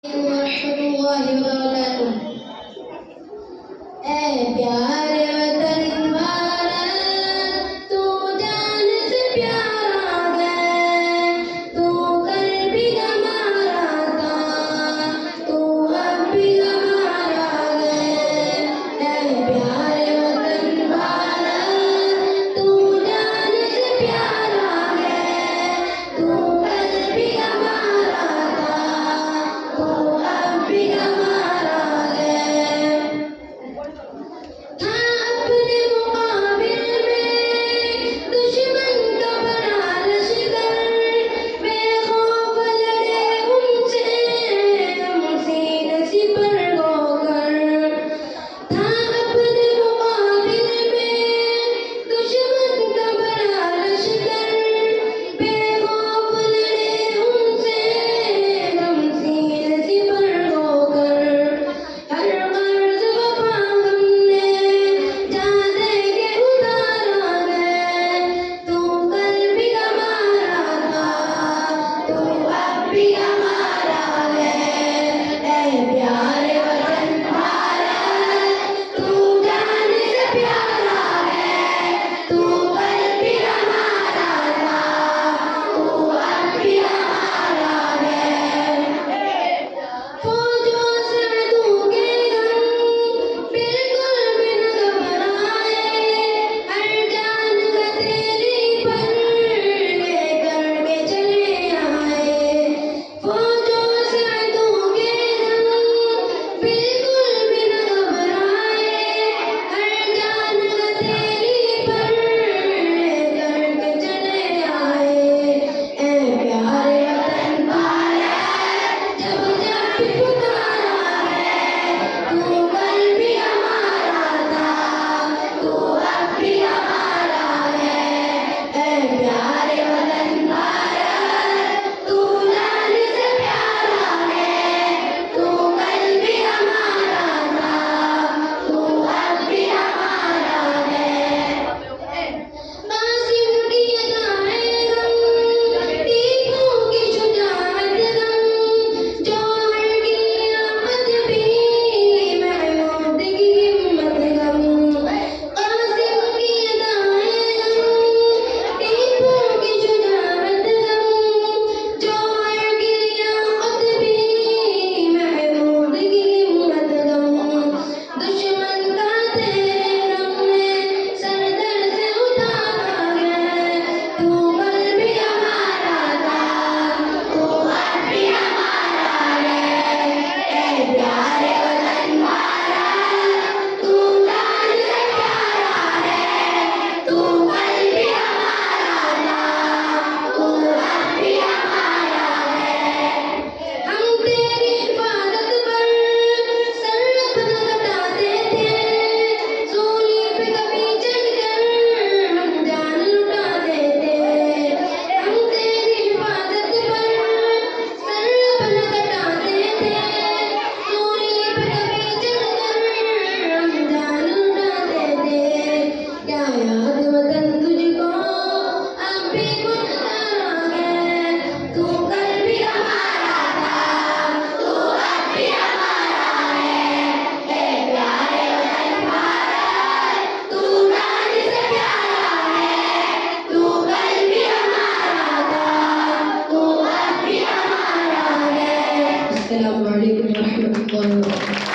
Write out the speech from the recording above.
warahmatullahi wabarakatuh. प्यारे वतन भारत तू जान से प्यारा है, तू कल भी हमारा था, तू अब भी हमारा है। प्यारे वतन भारत तू जान से प्यारा है, तू कल भी हमारा था, तू अब भी हमारा है। था अपने मुकाबिल में दुश्मन का बड़ा लश्कर, बेखौफ लड़े उनसे हम सीने सिपर होकर। था अपने मुकाबिल में दुश्मन का बड़ा लश्कर, बेखौफ लड़े उनसे हम सीने सिपर होकर। हर कर्ज वफा हमने जा दे के उतारा है, तू कल भी हमारा था, तू अब भी हमारा है। प्यारे वतन भारत तू जान से प्यारा है, तू कल भी हमारा था, तू अब भी हमारा है। फौजों से दूंगे हम बिल्कुल भी न घबराए, हर जान का तेरी पर लेकर के चले आए। फौजों से दूंगे हम बिल्कुल भी न घबराए, हर जान का तेरी पर लेकर के चले आए। प्यारे वतन भारत जब जब भी पुकारा है, तू कल भी हमारा था, तू अब भी हमारा है। प्यारे वतन भारत तू जान से प्यारा है, तू कल भी हमारा था, तू अब भी हमारा है। कासिम की अदाएं गम, टीपू की शुजाअत गम, जौहर की लियाकत भी, महमूद की हिम्मत गम। कासिम की अदाएं गम, टीपू की शुजाअत गम, जौहर की लियाकत भी, महमूद की हिम्मत गम। दुश्मन का तेरे हमने सरदर से उतारा है, तू कल भी हमारा था, तू अब भी हमारा है। प्यारे वतन भारत तू जान से प्यारा है, तू कल भी हमारा था, तू अब भी हमारा है। हम तेरी हिफाजत पर सर अपना कटाते थे, सूली पे कभी चढ़कर हम जान लुटाते थे। हम तेरी हिफाजत पर सर अपना कटाते थे, सूली पे कभी चढ़कर हम जान लुटाते थे। क्या याद वतन तुझको अब भी कुछ सारा है, तू कल भी हमारा था, तू अब भी हमारा है। प्यारे वतन भारत तू जान से प्यारा है, तू कल भी हमारा था, तू अब भी हमारा है। अस्सलामु अलैकुम व रहमतुल्लाहि व बरकातुहू।